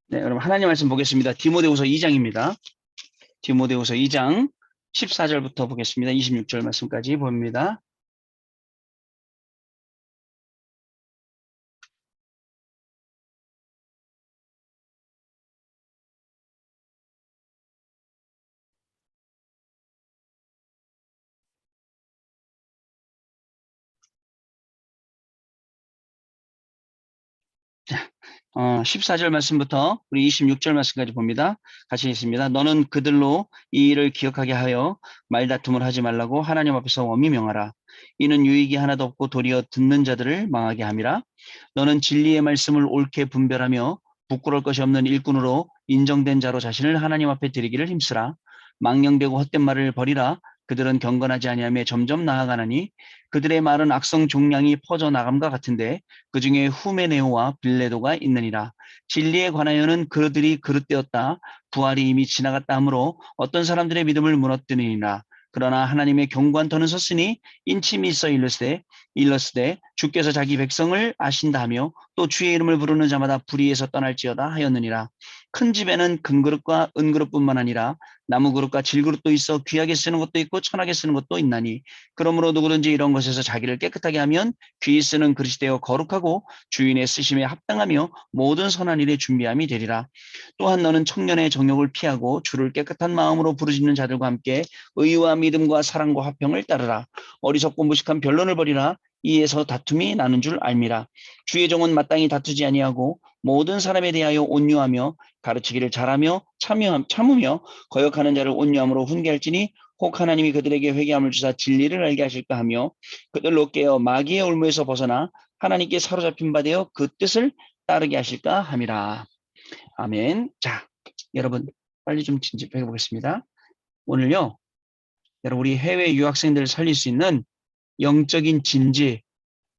네, 여러분 하나님 말씀 보겠습니다. 디모데후서 2장입니다. 디모데후서 2장 14절부터 보겠습니다. 26절 말씀까지 봅니다. 자, 14절 말씀부터 우리 26절 말씀까지 봅니다. 같이 있습니다. 너는 그들로 이 일을 기억하게 하여 말다툼을 하지 말라고 하나님 앞에서 엄히 명하라. 이는 유익이 하나도 없고 도리어 듣는 자들을 망하게 함이라. 너는 진리의 말씀을 옳게 분별하며 부끄러울 것이 없는 일꾼으로 인정된 자로 자신을 하나님 앞에 드리기를 힘쓰라. 망령되고 헛된 말을 버리라. 그들은 경건하지 아니하며 점점 나아가나니 그들의 말은 악성 종량이 퍼져 나감과 같은데 그 중에 후메네오와 빌레도가 있느니라. 진리에 관하여는 그들이 그릇되었다. 부활이 이미 지나갔다 하므로 어떤 사람들의 믿음을 무너뜨리니라. 그러나 하나님의 경고한 터는 섰으니 인침이 있어 일러스되 주께서 자기 백성을 아신다 하며 또 주의 이름을 부르는 자마다 불의에서 떠날지어다 하였느니라. 큰 집에는 금그릇과 은그릇뿐만 아니라 나무그릇과 질그릇도 있어 귀하게 쓰는 것도 있고 천하게 쓰는 것도 있나니 그러므로 누구든지 이런 것에서 자기를 깨끗하게 하면 귀히 쓰는 그릇이 되어 거룩하고 주인의 쓰심에 합당하며 모든 선한 일에 준비함이 되리라. 또한 너는 청년의 정욕을 피하고 주를 깨끗한 마음으로 부르짖는 자들과 함께 의와 믿음과 사랑과 화평을 따르라. 어리석고 무식한 변론을 벌이라. 이에서 다툼이 나는 줄 알미라. 주의 종은 마땅히 다투지 아니하고 모든 사람에 대하여 온유하며 가르치기를 잘하며 참으며 거역하는 자를 온유함으로 훈계할지니 혹 하나님이 그들에게 회개함을 주사 진리를 알게 하실까 하며 그들로 깨어 마귀의 올무에서 벗어나 하나님께 사로잡힌 바 되어 그 뜻을 따르게 하실까 함이라. 아멘. 자, 여러분 빨리 좀 진집해 보겠습니다. 오늘요, 여러분 우리 해외 유학생들을 살릴 수 있는 영적인 진지,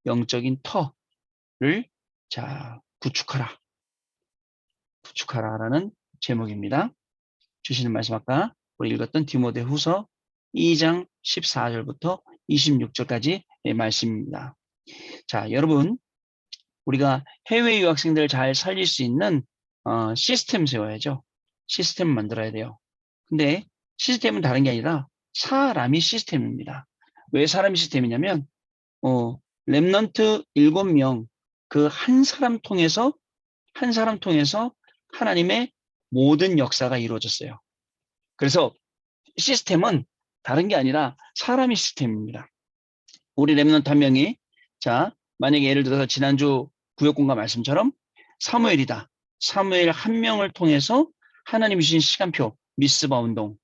영적인 터를 자 구축하라라는 제목입니다. 주시는 말씀 아까 우리 읽었던 디모데후서 2장 14절부터 26절까지의 말씀입니다. 자, 여러분 우리가 해외 유학생들을 잘 살릴 수 있는 시스템 세워야죠. 시스템 만들어야 돼요. 근데 시스템은 다른 게 아니라 사람이 시스템입니다. 왜 사람이 시스템이냐면 렘넌트 7명 그 한 사람 통해서 하나님의 모든 역사가 이루어졌어요. 그래서 시스템은 다른 게 아니라 사람이 시스템입니다. 우리 렘넌트 한 명이 자 만약에 예를 들어서 지난주 구역공과 말씀처럼 사무엘이다. 사무엘 한 명을 통해서 하나님이 주신 시간표 미스바 운동,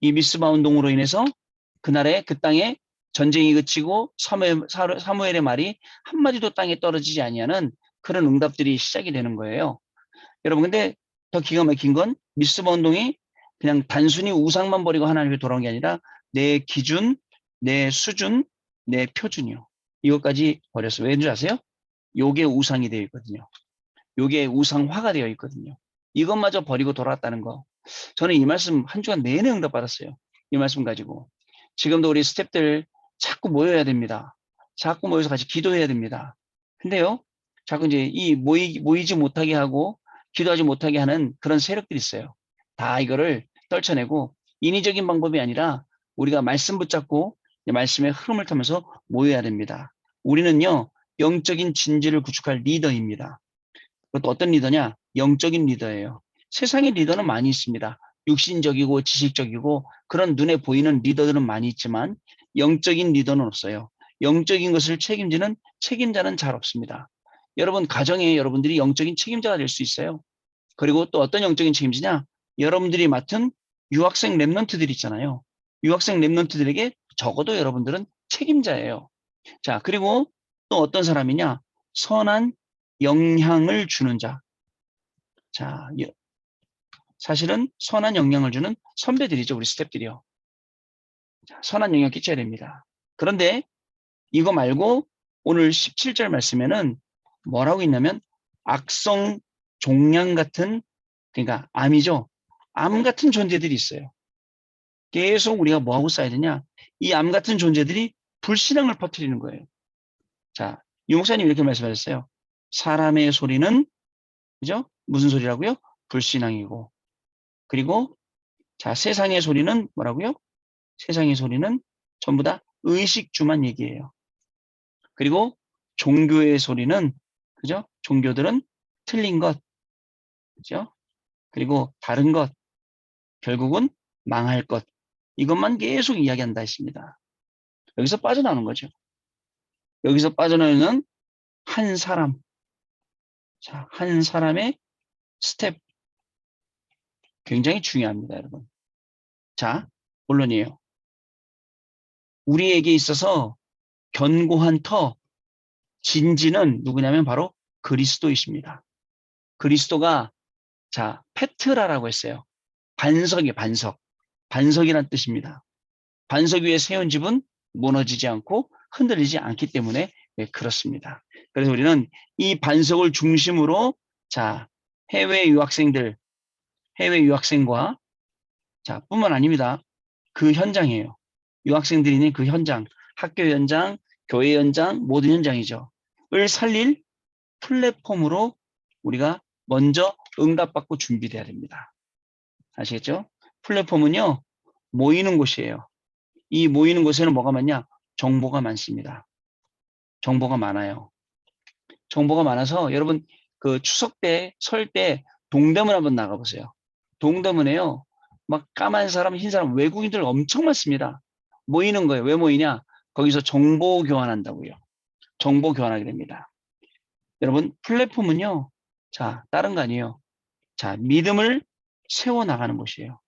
이 미스바 운동으로 인해서 그날에 그 땅에 전쟁이 그치고 사무엘의 말이 한마디도 땅에 떨어지지 아니하는 그런 응답들이 시작이 되는 거예요. 여러분 근데 더 기가 막힌 건 미스바 운동이 그냥 단순히 우상만 버리고 하나님께 돌아온 게 아니라 내 기준, 내 수준, 내 표준이요. 이것까지 버렸어요. 왠지 아세요? 요게 우상이 되어 있거든요. 요게 우상화가 되어 있거든요. 이것마저 버리고 돌아왔다는 거. 저는 이 말씀 한 주간 내내 응답받았어요. 이 말씀 가지고. 지금도 우리 스탭들 자꾸 모여야 됩니다. 자꾸 모여서 같이 기도해야 됩니다. 근데요, 자꾸 이제 모이지 못하게 하고 기도하지 못하게 하는 그런 세력들이 있어요. 다 이거를 떨쳐내고 인위적인 방법이 아니라 우리가 말씀 붙잡고 말씀의 흐름을 타면서 모여야 됩니다. 우리는요, 영적인 진지를 구축할 리더입니다. 그것도 어떤 리더냐? 영적인 리더예요. 세상의 리더는 많이 있습니다. 육신적이고 지식적이고 그런 눈에 보이는 리더들은 많이 있지만 영적인 리더는 없어요. 영적인 것을 책임지는 책임자는 잘 없습니다. 여러분 가정에 여러분들이 영적인 책임자가 될 수 있어요. 그리고 또 어떤 영적인 책임지냐? 여러분들이 맡은 유학생 랩런트들 있잖아요. 유학생 랩런트들에게 적어도 여러분들은 책임자예요. 자, 그리고 또 어떤 사람이냐? 선한 영향을 주는 자. 자, 사실은 선한 영향을 주는 선배들이죠. 우리 스태프들이요. 자, 선한 영향 끼쳐야 됩니다. 그런데 이거 말고 오늘 17절 말씀에는 뭐라고 있냐면 악성 종양 같은 그러니까 암이죠. 암 같은 존재들이 있어요. 계속 우리가 뭐하고 싸야 되냐? 이 암 같은 존재들이 불신앙을 퍼뜨리는 거예요. 자, 유 목사님 이렇게 말씀하셨어요. 사람의 소리는 그죠? 무슨 소리라고요? 불신앙이고, 그리고 자, 세상의 소리는 뭐라고요? 세상의 소리는 전부 다 의식주만 얘기해요. 그리고 종교의 소리는, 그죠? 종교들은 틀린 것, 그죠? 그리고 다른 것, 결국은 망할 것. 이것만 계속 이야기한다 했습니다. 여기서 빠져나오는 거죠. 여기서 빠져나오는 한 사람. 자, 한 사람의 스텝. 굉장히 중요합니다, 여러분. 자, 본론이에요. 우리에게 있어서 견고한 터, 진지는 누구냐면 바로 그리스도이십니다. 그리스도가, 자, 페트라라고 했어요. 반석이 반석. 반석이란 뜻입니다. 반석 위에 세운 집은 무너지지 않고 흔들리지 않기 때문에 네, 그렇습니다. 그래서 우리는 이 반석을 중심으로, 자, 해외 유학생들, 해외 유학생과, 자, 뿐만 아닙니다. 그 현장이에요. 유학생들이 있는 그 현장, 학교 현장, 교회 현장, 모든 현장이죠. 을 살릴 플랫폼으로 우리가 먼저 응답받고 준비돼야 됩니다. 아시겠죠? 플랫폼은요, 모이는 곳이에요. 이 모이는 곳에는 뭐가 많냐? 정보가 많습니다. 정보가 많아요. 정보가 많아서 여러분 그 추석 때, 설 때 동대문 한번 나가보세요. 동대문에요. 막 까만 사람, 흰 사람, 외국인들 엄청 많습니다. 모이는 거예요. 왜 모이냐? 거기서 정보 교환한다고요. 정보 교환하게 됩니다. 여러분 플랫폼은요. 자, 다른 거 아니에요. 자, 믿음을 세워나가는 곳이에요.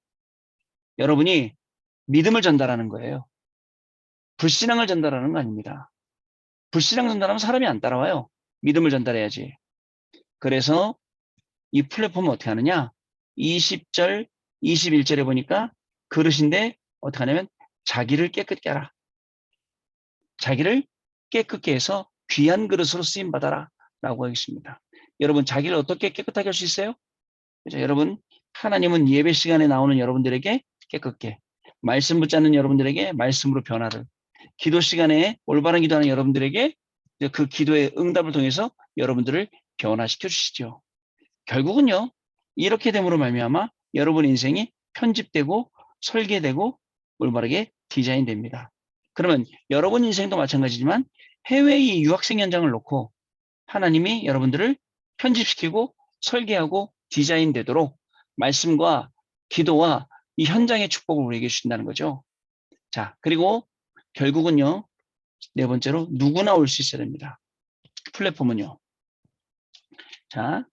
여러분이 믿음을 전달하는 거예요. 불신앙을 전달하는 거 아닙니다. 불신앙 전달하면 사람이 안 따라와요. 믿음을 전달해야지. 그래서 이 플랫폼은 어떻게 하느냐? 20절, 21절에 보니까 그릇인데 어떻게 하냐면 자기를 깨끗게 하라. 자기를 깨끗게 해서 귀한 그릇으로 쓰임 받아라 라고 하겠습니다. 여러분 자기를 어떻게 깨끗하게 할 수 있어요? 그죠? 여러분 하나님은 예배 시간에 나오는 여러분들에게 깨끗게, 말씀 붙잡는 여러분들에게 말씀으로 변화를, 기도 시간에 올바른 기도하는 여러분들에게 그 기도의 응답을 통해서 여러분들을 변화시켜 주시죠. 결국은요. 이렇게 됨으로 말미암아 여러분의 인생이 편집되고 설계되고 올바르게 디자인됩니다. 그러면 여러분 인생도 마찬가지지만 해외의 유학생 현장을 놓고 하나님이 여러분들을 편집시키고 설계하고 디자인되도록 말씀과 기도와 이 현장의 축복을 우리에게 주신다는 거죠. 자, 그리고 결국은요. 네 번째로 누구나 올 수 있어야 됩니다. 플랫폼은요. 자,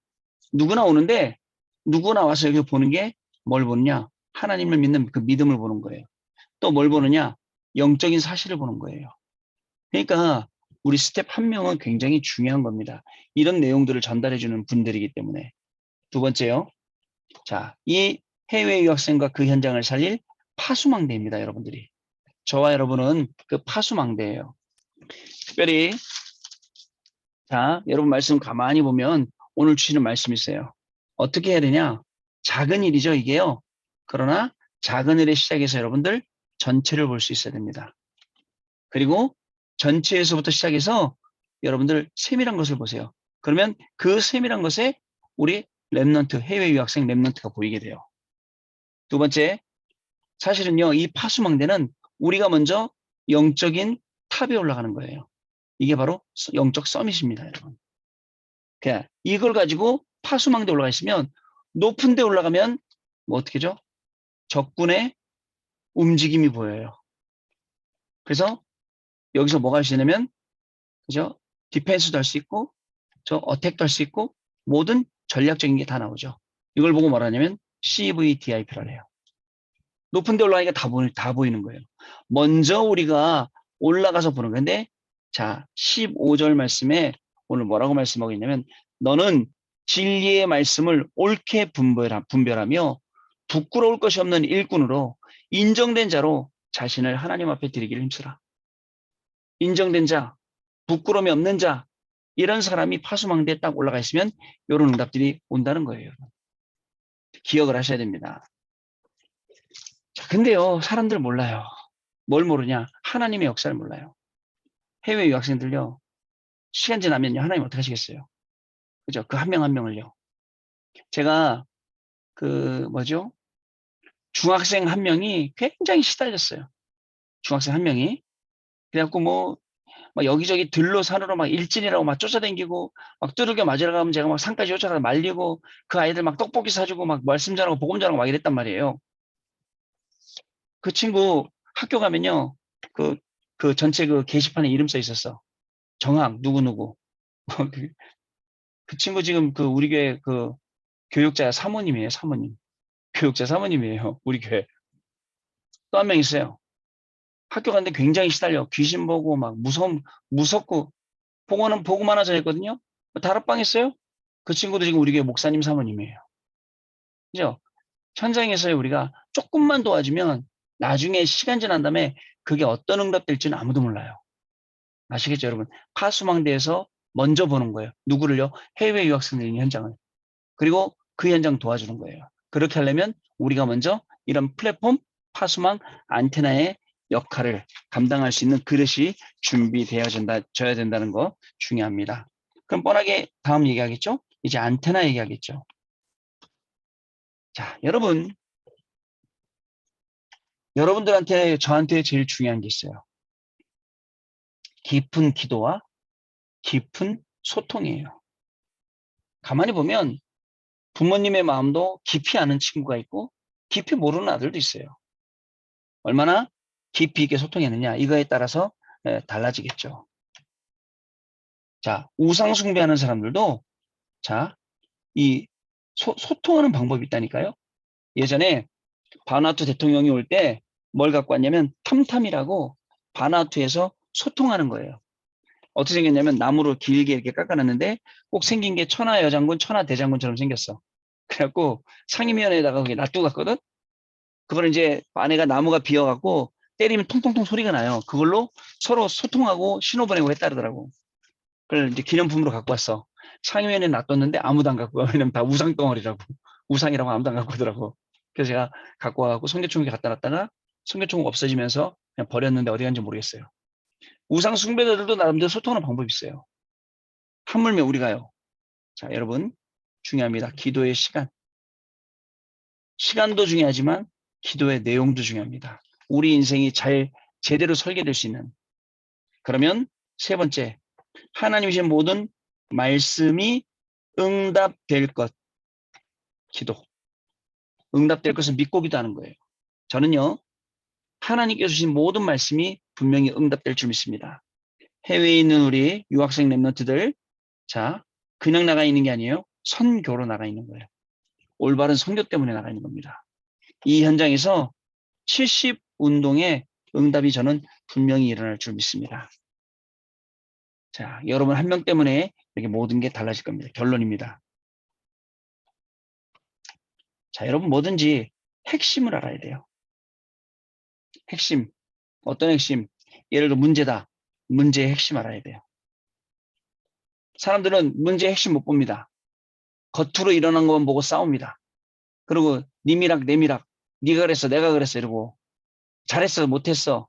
누구나 오는데 누구나 와서 여기 보는 게 뭘 보느냐? 하나님을 믿는 그 믿음을 보는 거예요. 또 뭘 보느냐? 영적인 사실을 보는 거예요. 그러니까 우리 스텝 한 명은 굉장히 중요한 겁니다. 이런 내용들을 전달해 주는 분들이기 때문에. 두 번째요. 자, 이 해외 유학생과 그 현장을 살릴 파수망대입니다, 여러분들이. 저와 여러분은 그 파수망대예요. 특별히 자, 여러분 말씀 가만히 보면 오늘 주시는 말씀이 있어요. 어떻게 해야 되냐? 작은 일이죠, 이게요. 그러나 작은 일의 시작에서 여러분들 전체를 볼 수 있어야 됩니다. 그리고 전체에서부터 시작해서 여러분들 세밀한 것을 보세요. 그러면 그 세밀한 것에 우리 랩넌트, 해외 유학생 랩넌트가 보이게 돼요. 두 번째, 사실은요, 이 파수망대는 우리가 먼저 영적인 탑에 올라가는 거예요. 이게 바로 영적 서밋입니다, 여러분. 그냥 이걸 가지고 파수망대 올라가 있으면 높은 데 올라가면 뭐 어떻게죠? 적군의 움직임이 보여요. 그래서 여기서 뭐가 할 수 있냐면 그죠? 디펜스도 할 수 있고 저 어택도 할 수 있고 모든 전략적인 게 다 나오죠. 이걸 보고 뭐라냐면 CVDIP를 해요. 높은 데 올라가니까 다 보이는 거예요. 먼저 우리가 올라가서 보는 건데 자 15절 말씀에 오늘 뭐라고 말씀하고 있냐면 너는 진리의 말씀을 옳게 분별하며 부끄러울 것이 없는 일꾼으로 인정된 자로 자신을 하나님 앞에 드리기를 힘쓰라. 인정된 자, 부끄러움이 없는 자 이런 사람이 파수망대에 딱 올라가 있으면 이런 응답들이 온다는 거예요. 기억을 하셔야 됩니다. 자, 근데요 사람들 몰라요. 뭘 모르냐? 하나님의 역사를 몰라요. 해외 유학생들요. 시간 지나면요. 하나님 어떻게 하시겠어요? 그죠? 그 한 명 한 명을요. 제가 뭐죠? 중학생 한 명이 굉장히 시달렸어요. 중학생 한 명이. 그래갖고 막 여기저기 들로 산으로 막 일진이라고 막 쫓아다니고 막 두들겨 맞으러 가면 제가 막 산까지 쫓아가서 말리고 그 아이들 막 떡볶이 사주고 막 말씀 잘하고 복음 잘하고 막 이랬단 말이에요. 그 친구 학교 가면요. 그, 그 전체 그 게시판에 이름 써 있었어. 정학, 누구누구. 그, 그 친구 지금 그 우리 교회 그 교육자 사모님이에요, 사모님. 교육자 사모님이에요, 우리 교회. 또 한 명 있어요. 학교 갔는데 굉장히 시달려. 귀신 보고 막 무섭고, 보고는 하나 전했거든요. 다락방 있어요? 그 친구도 지금 우리 교회 목사님 사모님이에요. 그죠? 현장에서 우리가 조금만 도와주면 나중에 시간 지난 다음에 그게 어떤 응답될지는 아무도 몰라요. 아시겠죠, 여러분? 파수망대에서 먼저 보는 거예요. 누구를요? 해외 유학생들 있는 현장을. 그리고 그 현장 도와주는 거예요. 그렇게 하려면 우리가 먼저 이런 플랫폼, 파수망, 안테나의 역할을 감당할 수 있는 그릇이 준비되어져야 된다는 거 중요합니다. 그럼 뻔하게 다음 얘기하겠죠? 이제 안테나 얘기하겠죠. 자, 여러분들한테 저한테 제일 중요한 게 있어요. 깊은 기도와 깊은 소통이에요. 가만히 보면 부모님의 마음도 깊이 아는 친구가 있고 깊이 모르는 아들도 있어요. 얼마나 깊이 있게 소통했느냐 이거에 따라서 달라지겠죠. 자, 우상 숭배하는 사람들도 자, 이 소통하는 방법이 있다니까요. 예전에 바누아투 대통령이 올 때 뭘 갖고 왔냐면 탐탐이라고 바누아투에서 소통하는 거예요. 어떻게 생겼냐면 나무로 길게 이렇게 깎아놨는데 꼭 생긴 게 천하여장군, 천하대장군처럼 생겼어. 그래갖고 상임위원회에다가 그게 놔두고 갔거든. 그걸 이제 안에가 나무가 비어갖고 때리면 통통통 소리가 나요. 그걸로 서로 소통하고 신호 보내고 했다더라고. 그걸 이제 기념품으로 갖고 왔어. 상임위원회에 놔뒀는데 아무도 안 갖고 와. 왜냐면 다 우상 덩어리라고. 우상이라고 아무도 안 갖고 오더라고. 그래서 제가 갖고 와갖고 성교총에 갖다 놨다가 성교총 없어지면서 그냥 버렸는데 어디 간지 모르겠어요. 우상 숭배자들도 나름대로 소통하는 방법이 있어요. 하물며 우리가요. 자, 여러분 중요합니다. 기도의 시간. 시간도 중요하지만 기도의 내용도 중요합니다. 우리 인생이 제대로 설계될 수 있는. 그러면 세 번째, 하나님의 모든 말씀이 응답될 것. 기도. 응답될 것을 믿고 기도하는 거예요. 저는요. 하나님께서 주신 모든 말씀이 분명히 응답될 줄 믿습니다. 해외에 있는 우리 유학생 랩런트들, 자, 그냥 나가 있는 게 아니에요. 선교로 나가 있는 거예요. 올바른 선교 때문에 나가 있는 겁니다. 이 현장에서 70 운동의 응답이 저는 분명히 일어날 줄 믿습니다. 자, 여러분 한 명 때문에 이렇게 모든 게 달라질 겁니다. 결론입니다. 자, 여러분 뭐든지 핵심을 알아야 돼요. 핵심. 어떤 핵심? 예를 들어 문제다. 문제의 핵심 알아야 돼요. 사람들은 문제의 핵심 못 봅니다. 겉으로 일어난 것만 보고 싸웁니다. 그리고 님이락 내미락 네가 그랬어 내가 그랬어 이러고 잘했어 못했어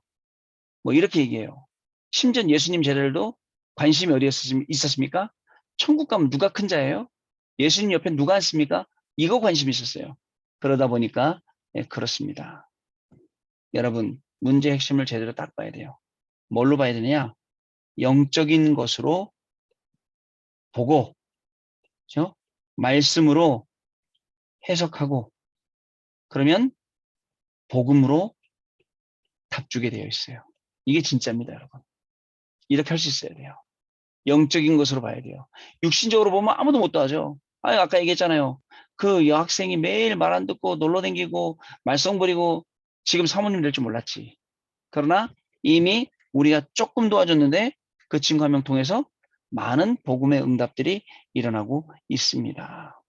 뭐 이렇게 얘기해요. 심지어 예수님 제자들도 관심이 어디에 있었습니까? 천국 가면 누가 큰 자예요? 예수님 옆에 누가 앉습니까? 이거 관심이 있었어요. 그러다 보니까 그렇습니다. 여러분 문제 핵심을 제대로 딱 봐야 돼요. 뭘로 봐야 되냐? 영적인 것으로 보고 그렇죠? 말씀으로 해석하고 그러면 복음으로 답주게 되어 있어요. 이게 진짜입니다, 여러분. 이렇게 할 수 있어야 돼요. 영적인 것으로 봐야 돼요. 육신적으로 보면 아무도 못 도와줘. 아까 얘기했잖아요. 그 여학생이 매일 말 안 듣고 놀러 다니고 말썽 부리고 지금 사모님 될 줄 몰랐지. 그러나 이미 우리가 조금 도와줬는데 그 친구 한 명 통해서 많은 복음의 응답들이 일어나고 있습니다.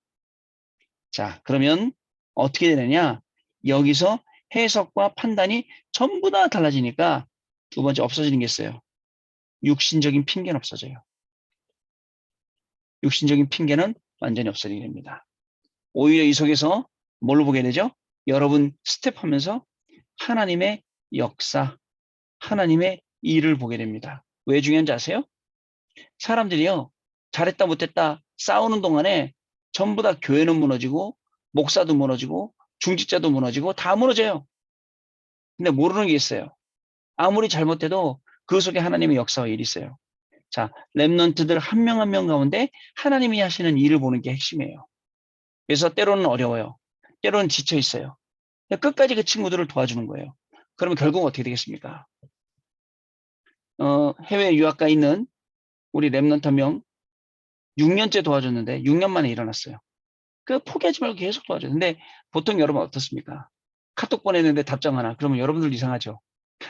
자, 그러면 어떻게 되느냐? 여기서 해석과 판단이 전부 다 달라지니까 두 번째 없어지는 게 있어요. 육신적인 핑계는 없어져요. 육신적인 핑계는 완전히 없어지게 됩니다. 오히려 이 속에서 뭘로 보게 되죠? 여러분 스텝하면서 하나님의 역사, 하나님의 일을 보게 됩니다. 왜 중요한지 아세요? 사람들이요. 잘했다 못했다 싸우는 동안에 전부 다 교회는 무너지고 목사도 무너지고 중직자도 무너지고 다 무너져요. 근데 모르는 게 있어요. 아무리 잘못해도 그 속에 하나님의 역사와 일이 있어요. 자, 렘넌트들 한 명 한 명 가운데 하나님이 하시는 일을 보는 게 핵심이에요. 그래서 때로는 어려워요. 때로는 지쳐 있어요. 끝까지 그 친구들을 도와주는 거예요. 그러면 결국 어떻게 되겠습니까? 해외 유학가 있는 우리 렘넌트 한 명 6년째 도와줬는데 6년 만에 일어났어요. 그 포기하지 말고 계속 도와줘요. 근데 보통 여러분 어떻습니까? 카톡 보냈는데 답장 하나. 그러면 여러분들 이상하죠?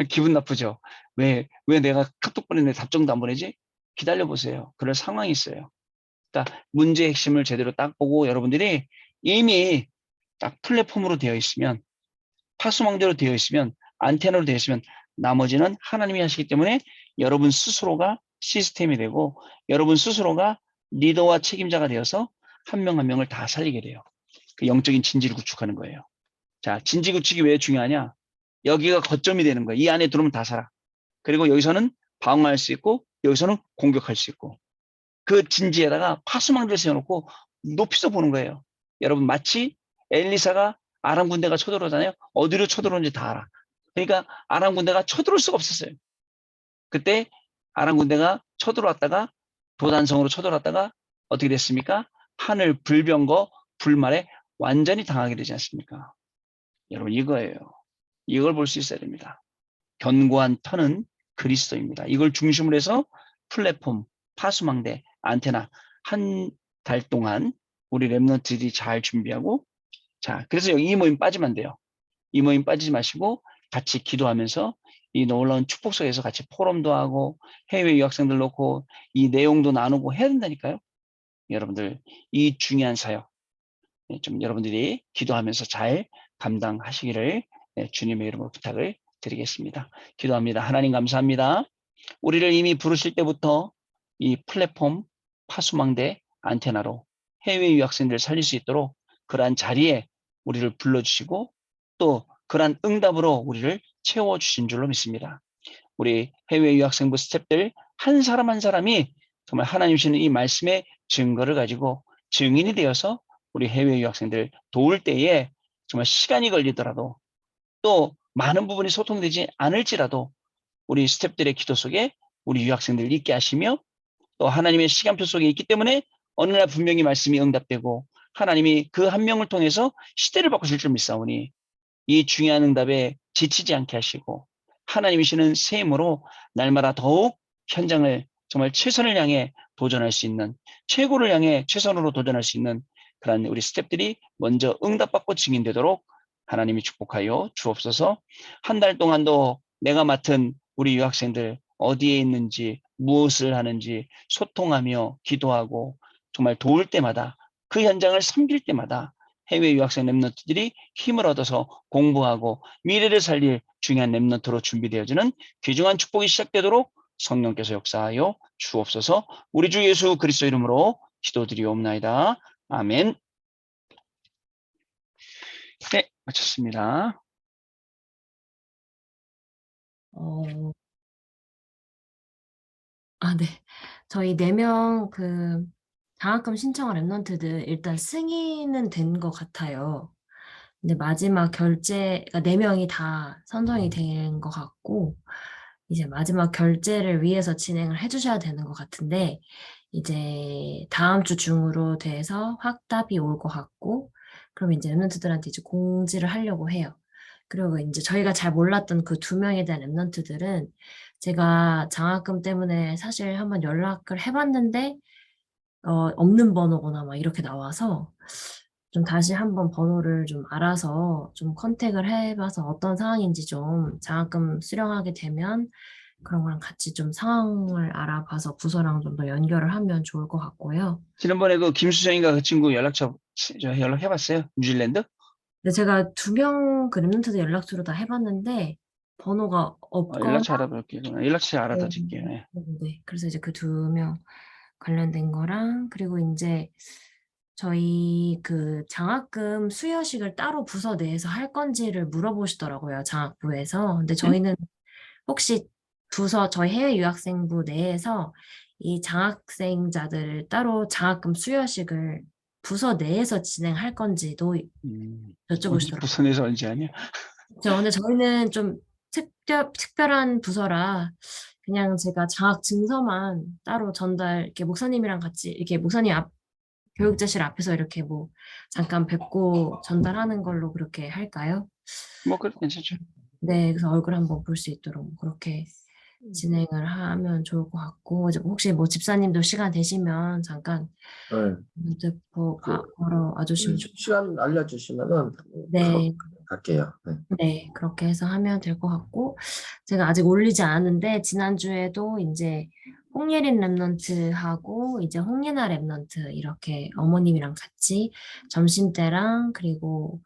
기분 나쁘죠? 왜 내가 카톡 보냈는데 답장도 안 보내지? 기다려보세요. 그럴 상황이 있어요. 그러니까 문제의 핵심을 제대로 딱 보고 여러분들이 이미 딱 플랫폼으로 되어 있으면, 파수망대로 되어 있으면, 안테나로 되어 있으면 나머지는 하나님이 하시기 때문에 여러분 스스로가 시스템이 되고 여러분 스스로가 리더와 책임자가 되어서 한 명 한 명을 다 살리게 돼요. 그 영적인 진지를 구축하는 거예요. 자, 진지 구축이 왜 중요하냐? 여기가 거점이 되는 거예요. 이 안에 들어오면 다 살아. 그리고 여기서는 방어할 수 있고 여기서는 공격할 수 있고 그 진지에다가 파수망대를 세워놓고 높이서 보는 거예요. 여러분 마치 엘리사가 아람 군대가 쳐들어오잖아요. 어디로 쳐들어오는지 다 알아. 그러니까 아람 군대가 쳐들어올 수가 없었어요. 그때 아람 군대가 쳐들어왔다가 도단성으로 쳐들어왔다가 어떻게 됐습니까? 하늘 불병거 불말에 완전히 당하게 되지 않습니까? 여러분 이거예요. 이걸 볼 수 있어야 됩니다. 견고한 터는 그리스도입니다. 이걸 중심으로 해서 플랫폼, 파수망대, 안테나 한 달 동안 우리 랩런트들이 잘 준비하고 자 그래서 여기 이 모임 빠지면 안 돼요. 이 모임 빠지지 마시고 같이 기도하면서 이 놀라운 축복 속에서 같이 포럼도 하고 해외 유학생들 놓고 이 내용도 나누고 해야 된다니까요. 여러분들 이 중요한 사역 좀 여러분들이 기도하면서 잘 감당하시기를 주님의 이름으로 부탁을 드리겠습니다. 기도합니다. 하나님 감사합니다. 우리를 이미 부르실 때부터 이 플랫폼 파수망대 안테나로 해외 유학생들을 살릴 수 있도록 그러한 자리에 우리를 불러주시고 또 그러한 응답으로 우리를 채워주신 줄로 믿습니다. 우리 해외 유학생부 스태프들 한 사람 한 사람이 정말 하나님 주시는 이 말씀의 증거를 가지고 증인이 되어서 우리 해외 유학생들 도울 때에 정말 시간이 걸리더라도 또 많은 부분이 소통되지 않을지라도 우리 스태프들의 기도 속에 우리 유학생들 있게 하시며 또 하나님의 시간표 속에 있기 때문에 어느 날 분명히 말씀이 응답되고 하나님이 그 한 명을 통해서 시대를 바꾸실 줄 믿사오니 이 중요한 응답에 지치지 않게 하시고 하나님이시는 새 힘으로 날마다 더욱 현장을 정말 최선을 향해 도전할 수 있는 최고를 향해 최선으로 도전할 수 있는 그런 우리 스태프들이 먼저 응답받고 증인되도록 하나님이 축복하여 주옵소서. 한 달 동안도 내가 맡은 우리 유학생들 어디에 있는지 무엇을 하는지 소통하며 기도하고 정말 도울 때마다 그 현장을 섬길 때마다 해외 유학생 랩런트들이 힘을 얻어서 공부하고 미래를 살릴 중요한 랩런트로 준비되어지는 귀중한 축복이 시작되도록 성령께서 역사하여 주옵소서. 우리 주 예수 그리스도 이름으로 기도드리옵나이다. 아멘. 네, 마쳤습니다. 네. 저희 4명 장학금 신청한 랩런트들 일단 승인은 된 것 같아요. 근데 마지막 결제가 4명이 다 선정이 된 것 같고, 이제 마지막 결제를 위해서 진행을 해주셔야 되는 것 같은데, 이제 다음 주 중으로 돼서 확답이 올 것 같고, 그럼 이제 랩런트들한테 이제 공지를 하려고 해요. 그리고 이제 저희가 잘 몰랐던 그 2명에 대한 랩런트들은 제가 장학금 때문에 사실 한번 연락을 해봤는데, 없는 번호거나 막 이렇게 나와서 좀 다시 한번 번호를 좀 알아서 좀 컨택을 해봐서 어떤 상황인지 좀 장학금 수령하게 되면 그런 거랑 같이 좀 상황을 알아봐서 부서랑 좀 더 연결을 하면 좋을 것 같고요. 지난번에 그 김수정인가 그 친구 연락해봤어요? 뉴질랜드? 근데 제가 2명 그 랩런트들 연락처로 다 해봤는데 번호가 없거나 연락처 알아볼게요. 연락처 네, 알아드릴게요. 네. 네. 그래서 이제 그 2명 관련된 거랑 그리고 이제 저희 그 장학금 수여식을 따로 부서 내에서 할 건지를 물어보시더라고요, 장학부에서. 근데 응? 저희는 혹시 부서 저희 해외 유학생부 내에서 이 장학생자들 따로 장학금 수여식을 부서 내에서 진행할 건지도 언제 여쭤보시더라고요. 부산에서 언제 하냐? 근데 저희는 좀 특별한 부서라 그냥 제가 장학 증서만 따로 이렇게 목사님이랑 같이 이렇게 목사님 교육자실 앞에서 이렇게 뭐 잠깐 뵙고 전달하는 걸로 그렇게 할까요? 뭐 그래도 괜찮죠. 네, 그래서 얼굴 한번 볼 수 있도록 그렇게 진행을 하면 좋을 것 같고, 이제 혹시 뭐 집사님도 시간 되시면 잠깐 네. 그, 보러 와주시면 시간 알려주시면은 네, 갈게요. 네. 네, 그렇게 해서 하면 될 것 같고, 제가 아직 올리지 않았는데, 지난주에도 이제 홍예린 랩넌트하고 이제 홍예나 랩넌트 이렇게 어머님이랑 같이 점심때랑 그리고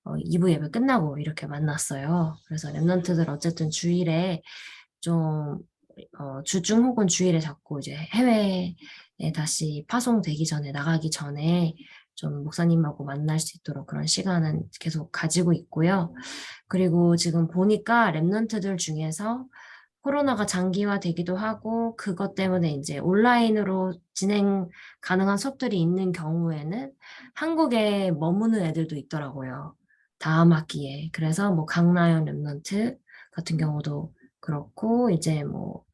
2부 예배 끝나고 이렇게 만났어요. 그래서 랩넌트들 어쨌든 주일에 좀 주중 혹은 주일에 자꾸 이제 해외에 다시 파송되기 전에 나가기 전에 좀 목사님하고 만날 수 있도록 그런 시간은 계속 가지고 있고요. 그리고 지금 보니까 랩넌트들 중에서 코로나가 장기화되기도 하고 그것 때문에 이제 온라인으로 진행 가능한 수업들이 있는 경우에는 한국에 머무는 애들도 있더라고요. 다음 학기에. 그래서 뭐 강나연 랩넌트 같은 경우도 그렇고 이제 뭐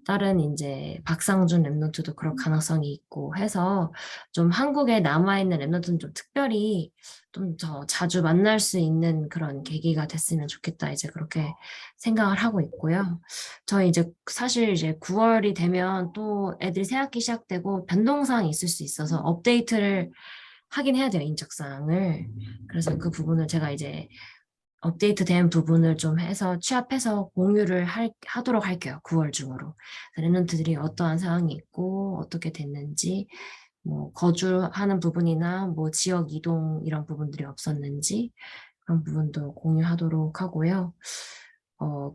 다른 이제 박상준 랩넌트도 그럴 가능성이 있고 해서 좀 한국에 남아있는 랩넌트는 좀 특별히 좀 더 자주 만날 수 있는 그런 계기가 됐으면 좋겠다 이제 그렇게 생각을 하고 있고요. 저희 이제 사실 이제 9월이 되면 또 애들이 새학기 시작되고 변동사항이 있을 수 있어서 업데이트를 하긴 해야 돼요, 인적사항을. 그래서 그 부분을 제가 이제 업데이트된 부분을 좀 해서 취합해서 공유를 하도록 할게요. 9월 중으로. 랩런트들이 어떠한 상황이 있고 어떻게 됐는지 뭐 거주하는 부분이나 뭐 지역 이동 이런 부분들이 없었는지 그런 부분도 공유하도록 하고요.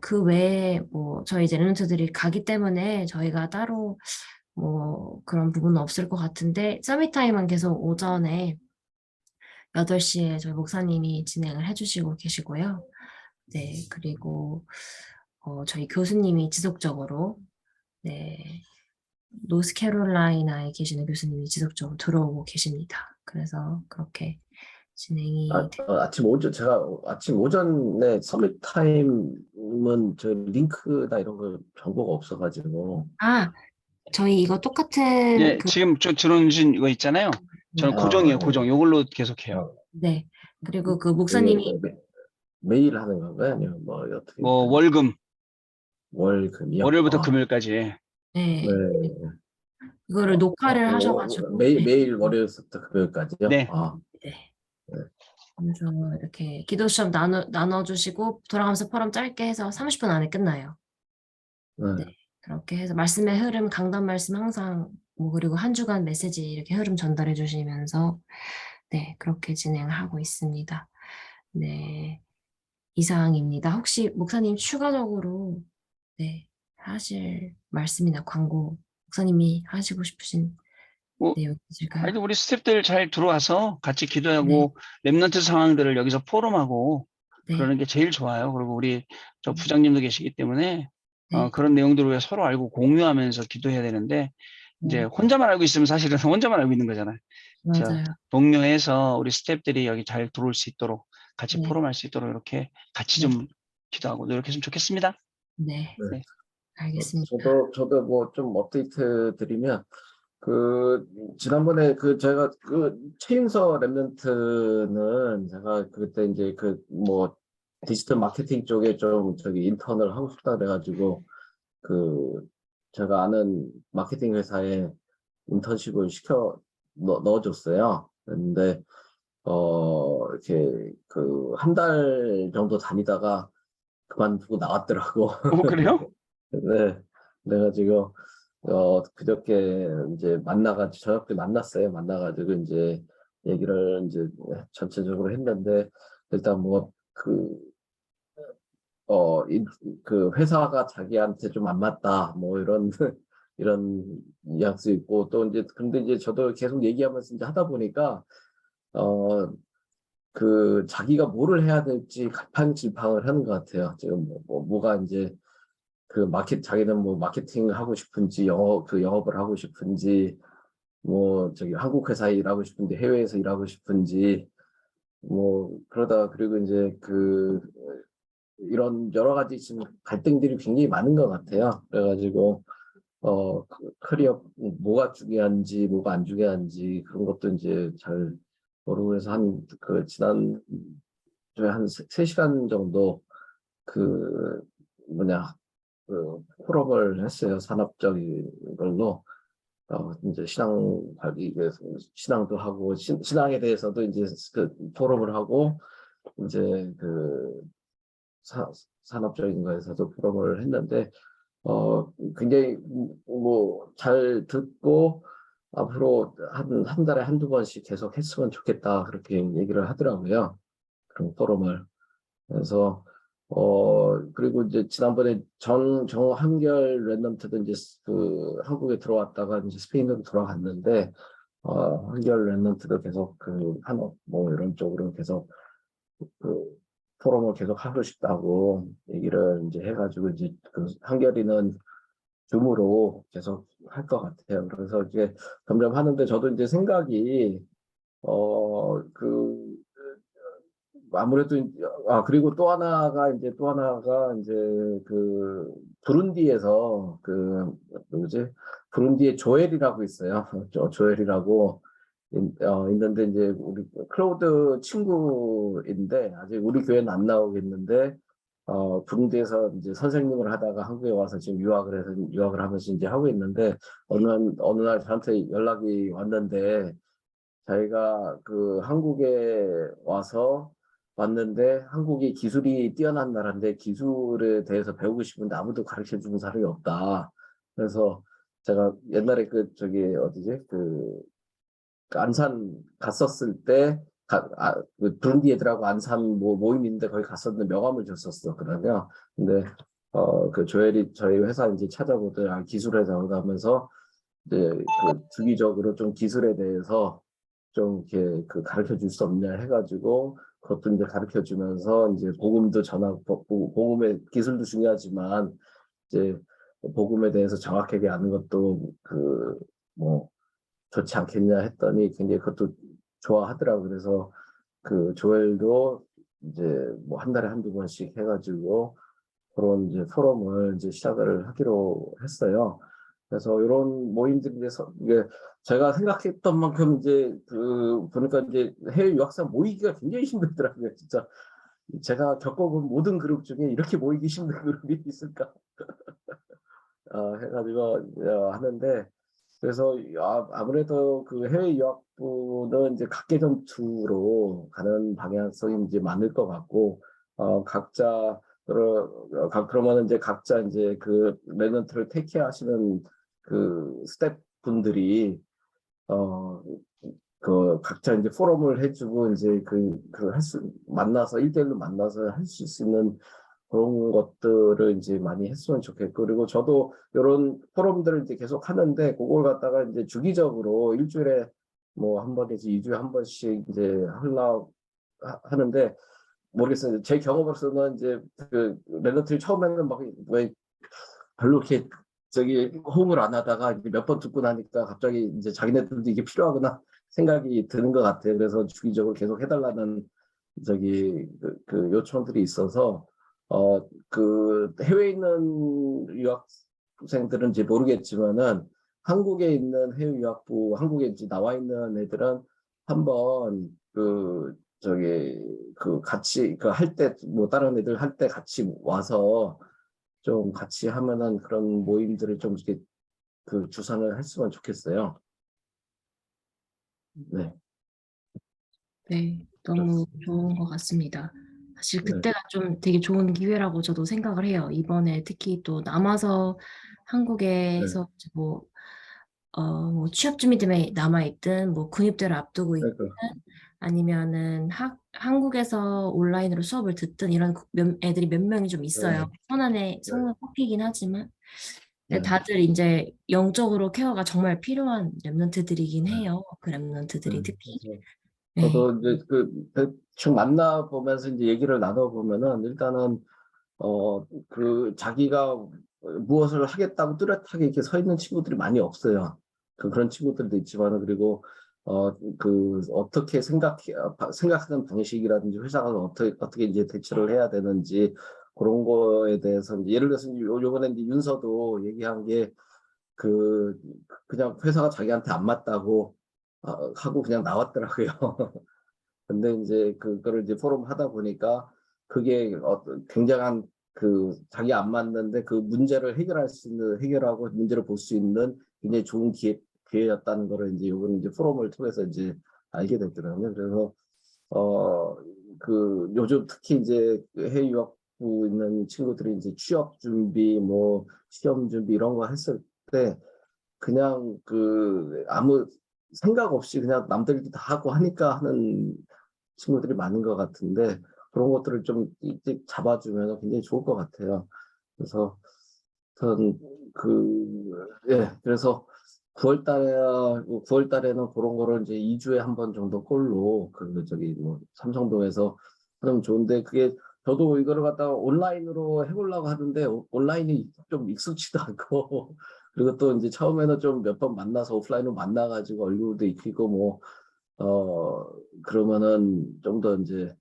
그 외에 뭐 저희 이제 랩런트들이 가기 때문에 저희가 따로 뭐 그런 부분은 없을 것 같은데 서밋 타임은 계속 오전에 8시에 저희 목사님이 진행을 해주시고 계시고요. 네, 그리고 저희 교수님이 지속적으로 네, 노스캐롤라이나에 계시는 교수님이 지속적으로 들어오고 계십니다. 그래서 그렇게 진행이 제가 아침 오전에 서밋 타임은 저 링크나 이런 거 정보가 없어가지고. 저희 이거 똑같은 예, 지금 저 들어오신 이거 있잖아요. 저는 고정이에요, 고정. 요걸로 계속해요. 네. 그리고 그 이게 목사님이 매일 하는 건가요? 아니면 뭐 어떻게? 뭐 월금, 월금이요? 월요일부터 금요일까지. 네, 네. 이거를 녹화를 하셔가지고 매일 월요일부터 금요일까지요? 네. 네. 네. 그래서 이렇게 기도 시험 나눠주시고 돌아가면서 포럼 짧게 해서 30분 안에 끝나요. 네. 그렇게 해서 말씀의 흐름, 강단 말씀 항상 뭐 그리고 한 주간 메시지 이렇게 흐름 전달해 주시면서 네, 그렇게 진행을 하고 있습니다. 네. 이상입니다. 혹시 목사님 추가적으로 네, 하실 말씀이나 광고 목사님이 하시고 싶으신 뭐, 내용 있으실까요? 하여튼 우리 스태프들 잘 들어와서 같이 네, 기도하고 랩런트 상황들을 여기서 포럼하고 네, 그러는 게 제일 좋아요. 그리고 우리 저 네, 부장님도 계시기 때문에 네, 그런 내용들을 우리가 서로 알고 공유하면서 기도해야 되는데 이제 네, 혼자만 알고 있으면 사실은 혼자만 알고 있는 거잖아요. 저 맞아요. 동료해서 우리 스태프들이 여기 잘 들어올 수 있도록 같이 네, 포럼할 수 있도록 이렇게 같이 네, 좀 기도하고 노력했으면 좋겠습니다. 네, 네. 네. 알겠습니다. 저도 뭐 좀 업데이트 드리면 지난번에 제가 최인서 랩런트는 제가 그때 이제 뭐 디지털 마케팅 쪽에 좀 인턴을 하고 싶다 그래가지고 제가 아는 마케팅 회사에 인턴십을 넣어줬어요. 근데 이렇게 한 달 정도 다니다가 그만두고 나왔더라고. 그래요? 네. 그래가지고 그저께 이제 저녁 때 만났어요. 만나가지고 이제 얘기를 이제 전체적으로 했는데 일단 그 회사가 자기한테 좀 안 맞다 뭐 이런 이런 뉘앙스 있고 또 이제 근데 이제 저도 계속 얘기하면서 이제 하다 보니까 자기가 뭐를 해야 될지 갈팡질팡을 하는 것 같아요. 지금 뭐가 이제 자기는 뭐 마케팅을 하고 싶은지 영업을 하고 싶은지 뭐 저기 한국 회사에 일하고 싶은지 해외에서 일하고 싶은지 뭐 그러다 그리고 이제 이런 여러 가지 지금 갈등들이 굉장히 많은 것 같아요. 그래가지고 커리어 뭐가 중요한지 뭐가 안 중요한지 그런 것도 이제 잘 모르고 그래서 지난 주에 한 3시간 정도 그 뭐냐 포럼을 했어요. 산업적인 걸로 이제 신앙 관리 신앙도 하고 신앙에 대해서도 이제 포럼을 하고 이제 산업적인 거에서도 포럼을 했는데 굉장히 뭐 잘 듣고 앞으로 한 달에 한두 번씩 계속 했으면 좋겠다 그렇게 얘기를 하더라고요. 그런 포럼을. 그래서 그리고 이제 지난번에 정한결 랩런트도 이제 한국에 들어왔다가 이제 스페인으로 돌아갔는데 한결 랩런트도 계속 한업 뭐 이런 쪽으로 계속 포럼을 계속 하고 싶다고 얘기를 이제 해가지고 이제 한결이는 줌으로 계속 할 것 같아요. 그래서 이제 점점 하는데 저도 이제 생각이 어, 그, 아무래도 그리고 또 하나가 이제 부룬디에서 누구지? 부룬디에 조엘이라고 있어요. 조엘이라고 있는데 이제 우리 클로우드 친구인데 아직 우리 교회는 안 나오겠는데 부룬디에서 이제 선생님을 하다가 한국에 와서 지금 유학을 하면서 이제 하고 있는데 어느 날 저한테 연락이 왔는데 자기가 한국에 왔는데 한국이 기술이 뛰어난 나라인데 기술에 대해서 배우고 싶은데 아무도 가르쳐 주는 사람이 없다. 그래서 제가 옛날에 어디지? 안산 갔었을 때 부룬디 애들하고 안산 모임인데 거기 갔었는데 명함을 줬었어. 그러면 근데 조엘이 저희 회사 이제 찾아보더니 기술 회사가 하면서 이제 주기적으로 좀 기술에 대해서 좀 이렇게 가르쳐 줄 수 없냐 해가지고 그것도 이제 가르쳐 주면서 이제 복음도 전하고 복음의 기술도 중요하지만 이제 복음에 대해서 정확하게 아는 것도 뭐 좋지 않겠냐 했더니 굉장히 그것도 좋아하더라고. 그래서 조엘도 이제 뭐 한 달에 한두 번씩 해가지고 그런 이제 포럼을 이제 시작을 하기로 했어요. 그래서 이런 모임들이 이게 제가 생각했던 만큼 이제 보니까 이제 해외 유학생 모이기가 굉장히 힘들더라고요. 진짜 제가 겪어본 모든 그룹 중에 이렇게 모이기 힘든 그룹이 있을까 해가지고 하는데 그래서 아무래도 해외 유학부는 이제 각계점 투로 가는 방향성이 이제 많을 것 같고 그러면은 이제 각자 이제 랩런트를 테이크하시는 스태프분들이 각자 이제 포럼을 해주고 이제 만나서 1대1로 만나서 할 수 있는 그런 것들을 이제 많이 했으면 좋겠고 그리고 저도 이런 포럼들을 이제 계속 하는데 그걸 갖다가 이제 주기적으로 일주일에 뭐 한 번에서 2주에 한 번씩 이제 하려고 하는데 모르겠어요. 제 경험으로서는 이제 랩런트를 처음에는 막 왜 별로 이렇게 호응을 안 하다가 이제 몇 번 듣고 나니까 갑자기 이제 자기네들도 이게 필요하구나 생각이 드는 것 같아요. 그래서 주기적으로 계속 해달라는 요청들이 있어서 해외에 있는 유학생들은 이제 모르겠지만은 한국에 있는 해외 유학부 한국에 이제 나와 있는 애들은 한번 같이 할 때 뭐 다른 애들 할 때 같이 와서 좀 같이 하면은 그런 모임들을 좀 이렇게 주선을 했으면 좋겠어요. 네. 네, 너무 좋은 것 같습니다. 사실 네. 그때가 좀 되게 좋은 기회라고 저도 생각을 해요. 이번에 특히 또 남아서 한국에서 이제 뭐 취업 준비 때문에 남아있든 뭐 군입대를 앞두고 있든 그러니까, 아니면은 한국에서 온라인으로 수업을 듣든 이런 애들이 몇 명이 좀 있어요. 손안에 손을 꼽히긴 하지만 근데 다들 이제 영적으로 케어가 정말 필요한 랩런트들이긴 해요. 그 랩런트들이 특히. 그래서 네. 저도 이제 대충 만나보면서 이제 얘기를 나눠보면은 일단은 자기가 무엇을 하겠다고 뚜렷하게 이렇게 서 있는 친구들이 많이 없어요. 그런 친구들도 있지만 그리고 어떻게 생각하는 방식이라든지 회사가 어떻게 이제 대처를 해야 되는지 그런 거에 대해서 예를 들어서 요번에 이제 윤서도 얘기한 게 그냥 회사가 자기한테 안 맞다고 하고 그냥 나왔더라고요. 근데 이제 그거를 이제 포럼 하다 보니까 그게 굉장한 자기 안 맞는데 그 문제를 해결하고 문제를 볼 수 있는 굉장히 좋은 기회였다는 거를 이제 요번 이제 포럼을 통해서 이제 알게 됐더라고요. 그래서 요즘 특히 이제 해외 유학부 있는 친구들이 이제 취업 준비, 뭐 시험 준비 이런 거 했을 때 그냥 아무 생각 없이 그냥 남들도 다 하고 하니까 하는 친구들이 많은 것 같은데 그런 것들을 좀 일찍 잡아주면 굉장히 좋을 것 같아요. 그래서 전 예, 그래서 9월 달에는 그런 거를 이제 2주에 한 번 정도 꼴로 뭐 삼성동에서 하면 좋은데 그게 저도 이거를 갖다가 온라인으로 해보려고 하는데 온라인이 좀 익숙치도 않고 그리고 또 이제 처음에는 좀 몇 번 만나서 오프라인으로 만나가지고 얼굴도 익히고 뭐 그러면은 좀 더 이제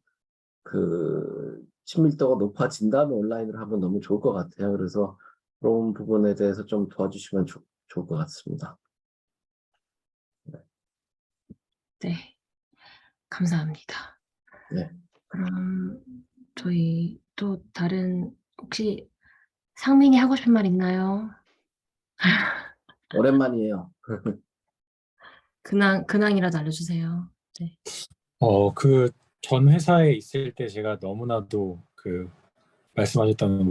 친밀도가 높아진 다음에 온라인으로 하면 너무 좋을 것 같아요. 그래서 그런 부분에 대해서 좀 도와주시면 좋을 것 같습니다. 네, 감사합니다. 네. 그럼 저희 또 다른 혹시 상민이 하고 싶은 말 있나요? 오랜만이에요. 근황이라도 알려주세요. 네. 그 전 회사에 있을 때 제가 너무나도 말씀하셨던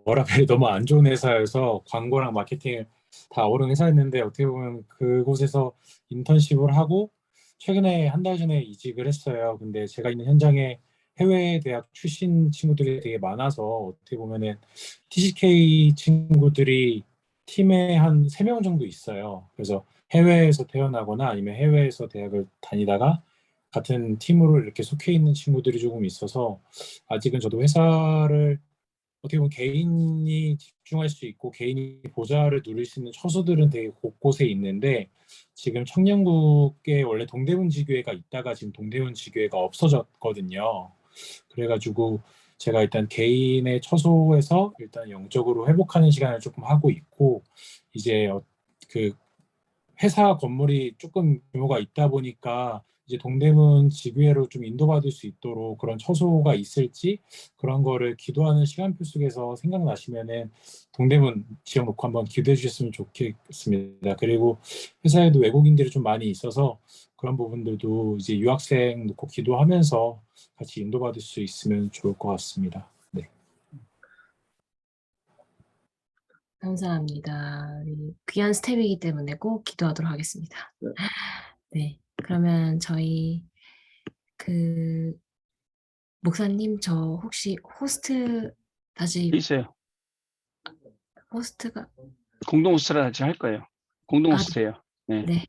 워라밸이 너무 안 좋은 회사여서 광고랑 마케팅을 다 어려운 회사였는데 어떻게 보면 그곳에서 인턴십을 하고 최근에 한 달 전에 이직을 했어요. 근데 제가 있는 현장에 해외 대학 출신 친구들이 되게 많아서 어떻게 보면은 TCK 친구들이 팀에 한 3명 정도 있어요. 그래서 해외에서 태어나거나 아니면 해외에서 대학을 다니다가 같은 팀으로 이렇게 속해 있는 친구들이 조금 있어서 아직은 저도 회사를 어떻게 보면 개인이 집중할 수 있고 개인이 보좌를 누릴 수 있는 처소들은 되게 곳곳에 있는데 지금 청년국에 원래 동대문 지교회가 있다가 지금 동대문 지교회가 없어졌거든요. 그래가지고 제가 일단 개인의 처소에서 일단 영적으로 회복하는 시간을 조금 하고 있고 이제 그 회사 건물이 조금 규모가 있다 보니까 이제 동대문 지교회로 좀 인도받을 수 있도록 그런 처소가 있을지 그런 거를 기도하는 시간표 속에서 생각나시면은 동대문 지역 놓고 한번 기도해 주셨으면 좋겠습니다. 그리고 회사에도 외국인들이 좀 많이 있어서 그런 부분들도 이제 유학생 놓고 기도하면서 같이 인도받을 수 있으면 좋을 것 같습니다. 네. 감사합니다. 우리 귀한 스텝이기 때문에 꼭 기도하도록 하겠습니다. 네. 네, 그러면 저희 목사님 저 혹시 호스트 다시 있어요. 호스트가 공동 호스트라 같이 할 거예요. 공동 아, 호스트예요. 네. 네,